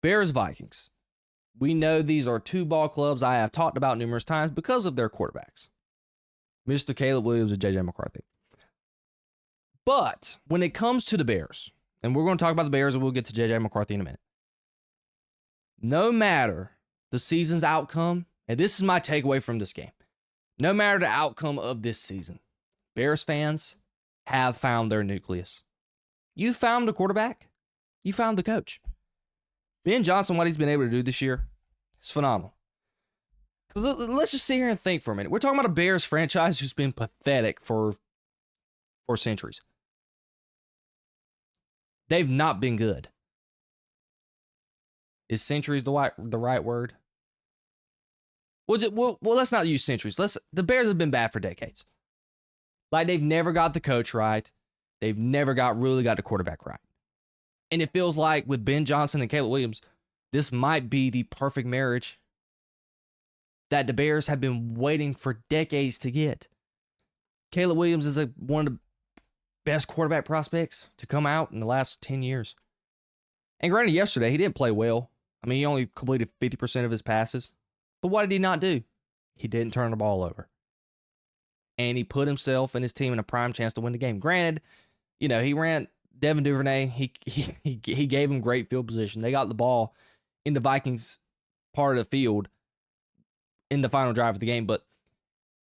Bears Vikings. We know these are two ball clubs I have talked about numerous times because of their quarterbacks, Mr. Caleb Williams and JJ McCarthy. But when it comes to the Bears, and we're going to talk about the Bears and we'll get to JJ McCarthy in a minute. No matter the season's outcome, and this is my takeaway from this game, no matter the outcome of this season, Bears fans have found their nucleus. You found the quarterback. You found the coach. Ben Johnson, what he's been able to do this year, is phenomenal. Let's just sit here and think for a minute. We're talking about a Bears franchise who's been pathetic for centuries. They've not been good. Is centuries the right word? Well, let's not use centuries. The Bears have been bad for decades. Like, they've never got the coach right. They've never really got the quarterback right. And it feels like with Ben Johnson and Caleb Williams, this might be the perfect marriage that the Bears have been waiting for decades to get. Caleb Williams is one of the best quarterback prospects to come out in the last 10 years. And granted, yesterday, he didn't play well. I mean, he only completed 50% of his passes. But what did he not do? He didn't turn the ball over. And he put himself and his team in a prime chance to win the game. Granted, he ran Devin Duvernay. He gave him great field position. They got the ball in the Vikings part of the field in the final drive of the game. But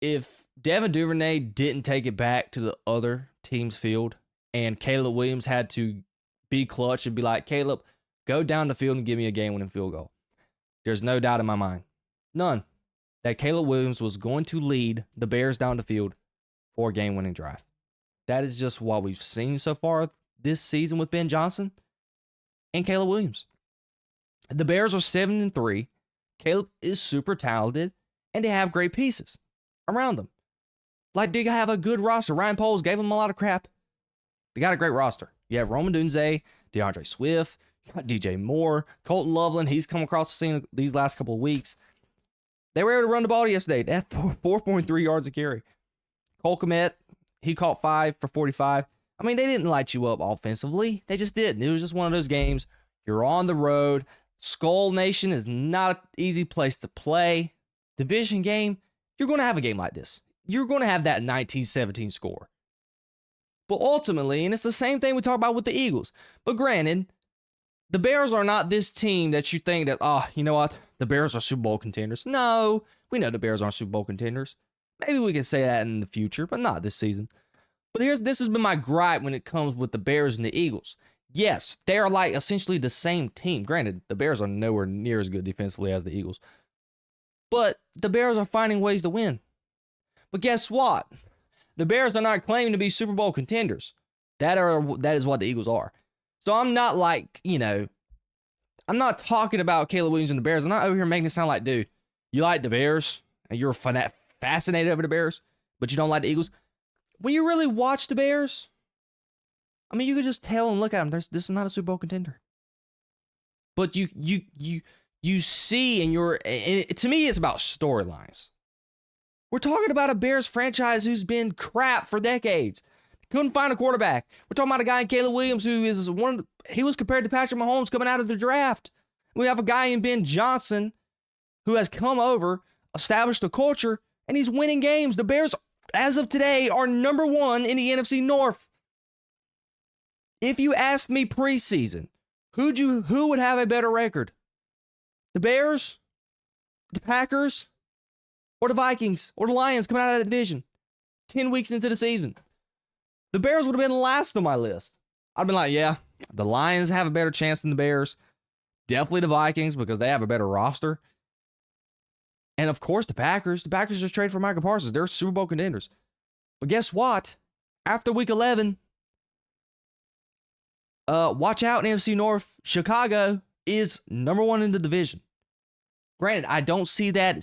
if Devin Duvernay didn't take it back to the other team's field and Caleb Williams had to be clutch and be like, Caleb, go down the field and give me a game-winning field goal, there's no doubt in my mind, none, that Caleb Williams was going to lead the Bears down the field for a game-winning drive. That is just what we've seen so far this season with Ben Johnson and Caleb Williams. The Bears are 7-3. Caleb is super talented, and they have great pieces around them. Like, they have a good roster. Ryan Poles gave them a lot of crap. They got a great roster. You have Roman Dunze, DeAndre Swift, you got DJ Moore, Colton Loveland. He's come across the scene these last couple of weeks. They were able to run the ball yesterday. They had 4.3 yards a carry. Cole Kmet, he caught 5 for 45. I mean, they didn't light you up offensively. They just didn't. It was just one of those games. You're on the road. Skull Nation is not an easy place to play. Division game, you're going to have a game like this. You're going to have that 19-17 score. But ultimately, and it's the same thing we talk about with the Eagles. But granted, the Bears are not this team that you think that, you know what? The Bears are Super Bowl contenders. No, we know the Bears aren't Super Bowl contenders. Maybe we can say that in the future, but not this season. But this has been my gripe when it comes with the Bears and the Eagles. Yes, they are like essentially the same team. Granted, the Bears are nowhere near as good defensively as the Eagles. But the Bears are finding ways to win. But guess what? The Bears are not claiming to be Super Bowl contenders. That is what the Eagles are. So I'm not like, I'm not talking about Caleb Williams and the Bears. I'm not over here making it sound like, dude, you like the Bears and you're fascinated over the Bears, but you don't like the Eagles. When you really watch the Bears, I mean, you could just tell and look at them. This is not a Super Bowl contender. But you see, and to me, it's about storylines. We're talking about a Bears franchise who's been crap for decades. Couldn't find a quarterback. We're talking about a guy in Caleb Williams who is he was compared to Patrick Mahomes coming out of the draft. We have a guy in Ben Johnson who has come over, established a culture, and he's winning games. The Bears, as of today, are number 1 in the NFC North. If you asked me preseason, who would have a better record? The Bears, the Packers, or the Vikings, or the Lions coming out of that division 10 weeks into the season? The Bears would have been last on my list. I'd been like, yeah, the Lions have a better chance than the Bears. Definitely the Vikings because they have a better roster. And of course, the Packers. The Packers just traded for Micah Parsons. They're Super Bowl contenders. But guess what? After week 11, watch out, NFC North. Chicago is number 1 in the division. Granted, I don't see that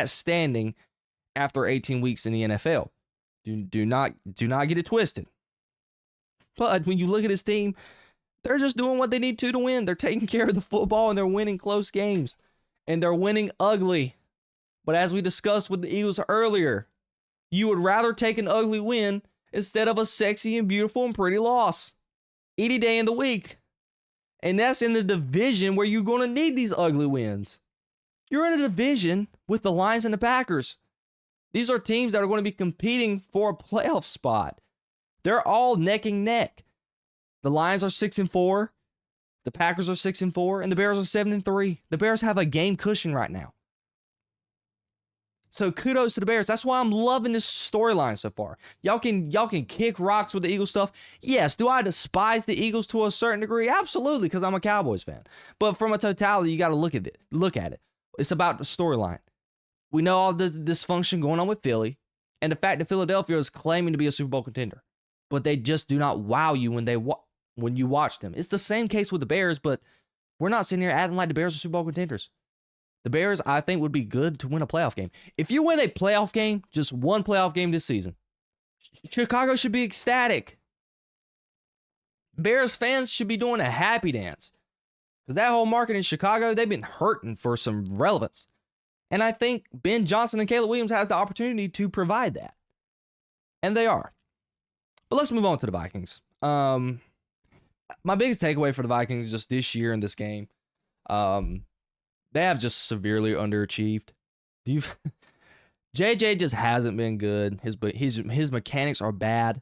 standing after 18 weeks in the NFL. Do not get it twisted. But when you look at this team, they're just doing what they need to win. They're taking care of the football and they're winning close games. And they're winning ugly. But as we discussed with the Eagles earlier, you would rather take an ugly win instead of a sexy and beautiful and pretty loss any day in the week. And that's in the division where you're going to need these ugly wins. You're in a division with the Lions and the Packers. These are teams that are going to be competing for a playoff spot. They're all neck and neck. The Lions are 6-4. The Packers are 6-4, and the Bears are 7-3. The Bears have a game cushion right now. So kudos to the Bears. That's why I'm loving this storyline so far. Y'all can kick rocks with the Eagles stuff. Yes, do I despise the Eagles to a certain degree? Absolutely, because I'm a Cowboys fan. But from a totality, you got to look at it. It's about the storyline. We know all the dysfunction going on with Philly, and the fact that Philadelphia is claiming to be a Super Bowl contender, but they just do not wow you when you watch them. It's the same case with the Bears, but we're not sitting here acting like the Bears are Super Bowl contenders. The Bears, I think, would be good to win a playoff game. If you win a playoff game, just one playoff game this season, Chicago should be ecstatic. Bears fans should be doing a happy dance. Because that whole market in Chicago, they've been hurting for some relevance. And I think Ben Johnson and Caleb Williams has the opportunity to provide that. And they are. But let's move on to the Vikings. My biggest takeaway for the Vikings just this year in this game, they have just severely underachieved. JJ just hasn't been good. His mechanics are bad.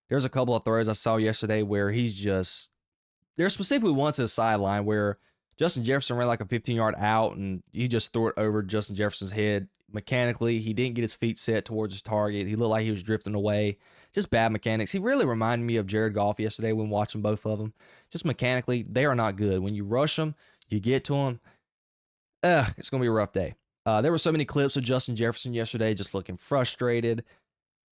There's a couple of throws I saw yesterday where there's specifically one to the sideline where Justin Jefferson ran like a 15-yard out and he just threw it over Justin Jefferson's head. Mechanically, he didn't get his feet set towards his target. He looked like he was drifting away. Just bad mechanics. He really reminded me of Jared Goff yesterday when watching both of them. Just mechanically, they are not good. When you rush them, you get to them. It's going to be a rough day. There were so many clips of Justin Jefferson yesterday just looking frustrated.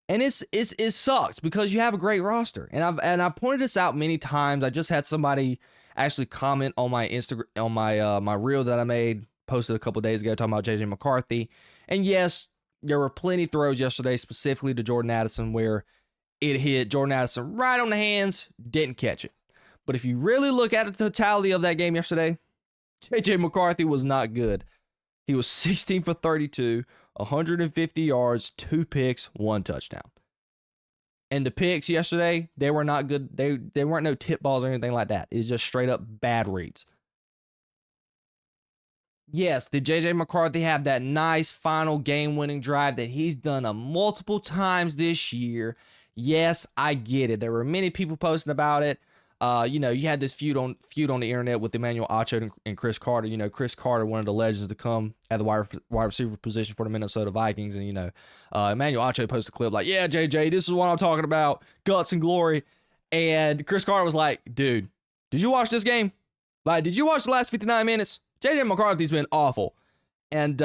And it sucks because you have a great roster. And I pointed this out many times. I just had somebody actually comment on my Instagram, on my reel that I made, posted a couple days ago talking about Jayden McCarthy. And yes, there were plenty of throws yesterday, specifically to Jordan Addison, where it hit Jordan Addison right on the hands, didn't catch it. But if you really look at the totality of that game yesterday, JJ McCarthy was not good. He was 16 for 32, 150 yards, 2 picks, 1 touchdown. And the picks yesterday, they were not good. They weren't no tip balls or anything like that. It's just straight up bad reads. Yes, did JJ McCarthy have that nice final game-winning drive that he's done multiple times this year? Yes, I get it. There were many people posting about it. You had this feud on the internet with Emmanuel Ocho and Chris Carter. Chris Carter, one of the legends to come at the wide receiver position for the Minnesota Vikings. And, Emmanuel Ocho posted a clip like, yeah, JJ, this is what I'm talking about. Guts and glory. And Chris Carter was like, dude, did you watch this game? Like, did you watch the last 59 minutes? JJ McCarthy's been awful. And,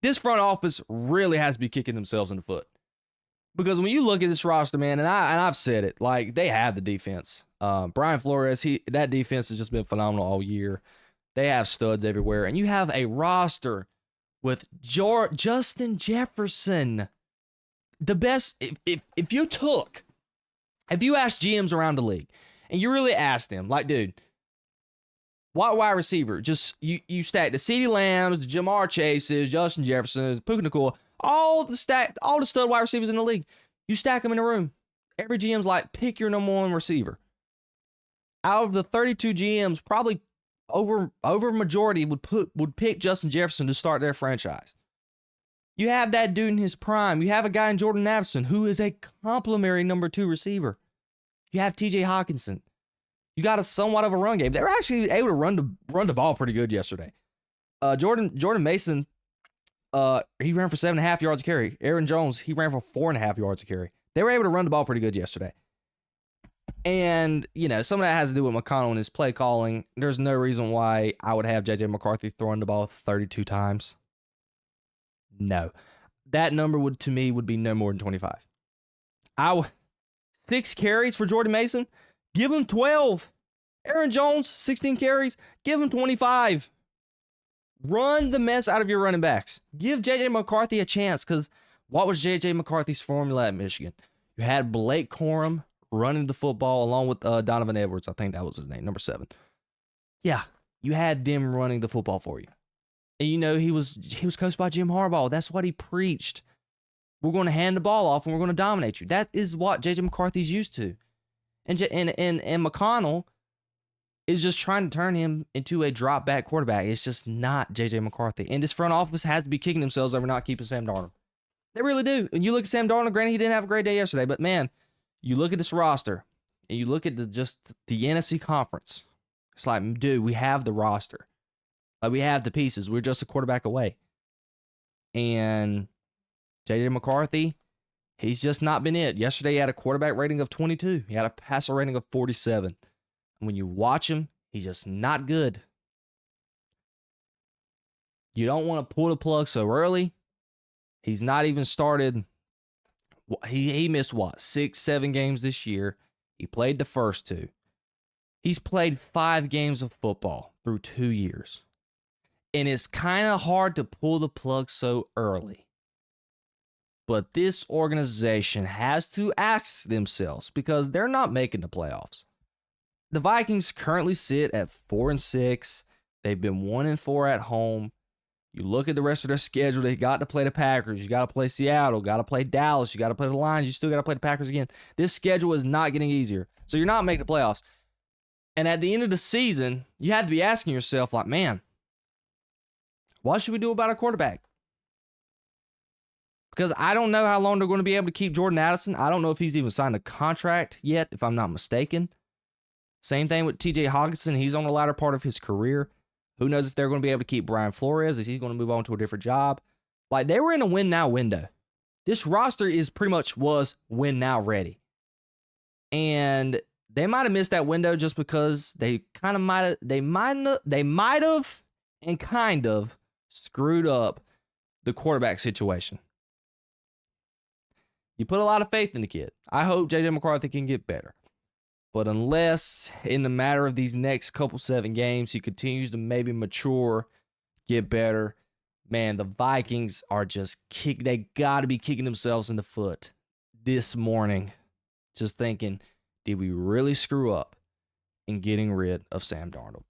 this front office really has to be kicking themselves in the foot. Because when you look at this roster, man, and I've said it, like, they have the defense. Brian Flores, that defense has just been phenomenal all year. They have studs everywhere. And you have a roster with Justin Jefferson. The best, if you asked GMs around the league, and you really asked them, like, dude, what wide receiver? Just, you stack the CeeDee Lambs, the Jamar Chases, Justin Jefferson, Puka Nacua, all the stud wide receivers in the league. You stack them in a room. Every GM's like, pick your number one receiver. Out of the 32 GMs, probably over majority would pick Justin Jefferson to start their franchise. You have that dude in his prime. You have a guy in Jordan Addison who is a complimentary number 2 receiver. You have TJ Hawkinson. You got a somewhat of a run game. They were actually able to run the ball pretty good yesterday. Jordan Mason, he ran for 7.5 yards a carry. Aaron Jones, he ran for 4.5 yards a carry. They were able to run the ball pretty good yesterday. And, some of that has to do with McConnell and his play calling. There's no reason why I would have J.J. McCarthy throwing the ball 32 times. No. That number would be no more than 25. 6 carries for Jordan Mason. Give him 12. Aaron Jones, 16 carries. Give him 25. Run the mess out of your running backs. Give J.J. McCarthy a chance, because what was J.J. McCarthy's formula at Michigan? You had Blake Corum running the football along with Donovan Edwards. I think that was his name, number 7. Yeah, you had them running the football for you. And he was coached by Jim Harbaugh. That's what he preached. We're going to hand the ball off and we're going to dominate you. That is what J.J. McCarthy's used to. And McConnell, is just trying to turn him into a drop back quarterback. It's just not J.J. McCarthy. And this front office has to be kicking themselves over not keeping Sam Darnold. They really do. And you look at Sam Darnold, granted, he didn't have a great day yesterday, but man, you look at this roster and you look at the NFC conference. It's like, dude, we have the roster. Like, we have the pieces. We're just a quarterback away. And J.J. McCarthy, he's just not been it. Yesterday, he had a quarterback rating of 22. He had a passer rating of 47. And when you watch him, he's just not good. You don't want to pull the plug so early. He's not even started. He missed, 6, 7 games this year. He played the first 2. He's played 5 games of football through 2 years. And it's kind of hard to pull the plug so early. But this organization has to ask themselves, because they're not making the playoffs. The Vikings currently sit at 4-6. They've been 1-4 at home. You look at the rest of their schedule. They got to play the Packers. You got to play Seattle. Got to play Dallas. You got to play the Lions. You still got to play the Packers again. This schedule is not getting easier. So you're not making the playoffs. And at the end of the season, you have to be asking yourself, like, man, what should we do about our quarterback? Because I don't know how long they're going to be able to keep Jordan Addison. I don't know if he's even signed a contract yet, if I'm not mistaken. Same thing with TJ Hawkinson. He's on the latter part of his career. Who knows if they're going to be able to keep Brian Flores? Is he going to move on to a different job? Like, they were in a win-now window. This roster is pretty much was win-now ready. And they might have missed that window just because they kind of might have and kind of screwed up the quarterback situation. You put a lot of faith in the kid. I hope J.J. McCarthy can get better. But unless in the matter of these next couple 7 games, he continues to maybe mature, get better, man, the Vikings are just they got to be kicking themselves in the foot this morning. Just thinking, did we really screw up in getting rid of Sam Darnold?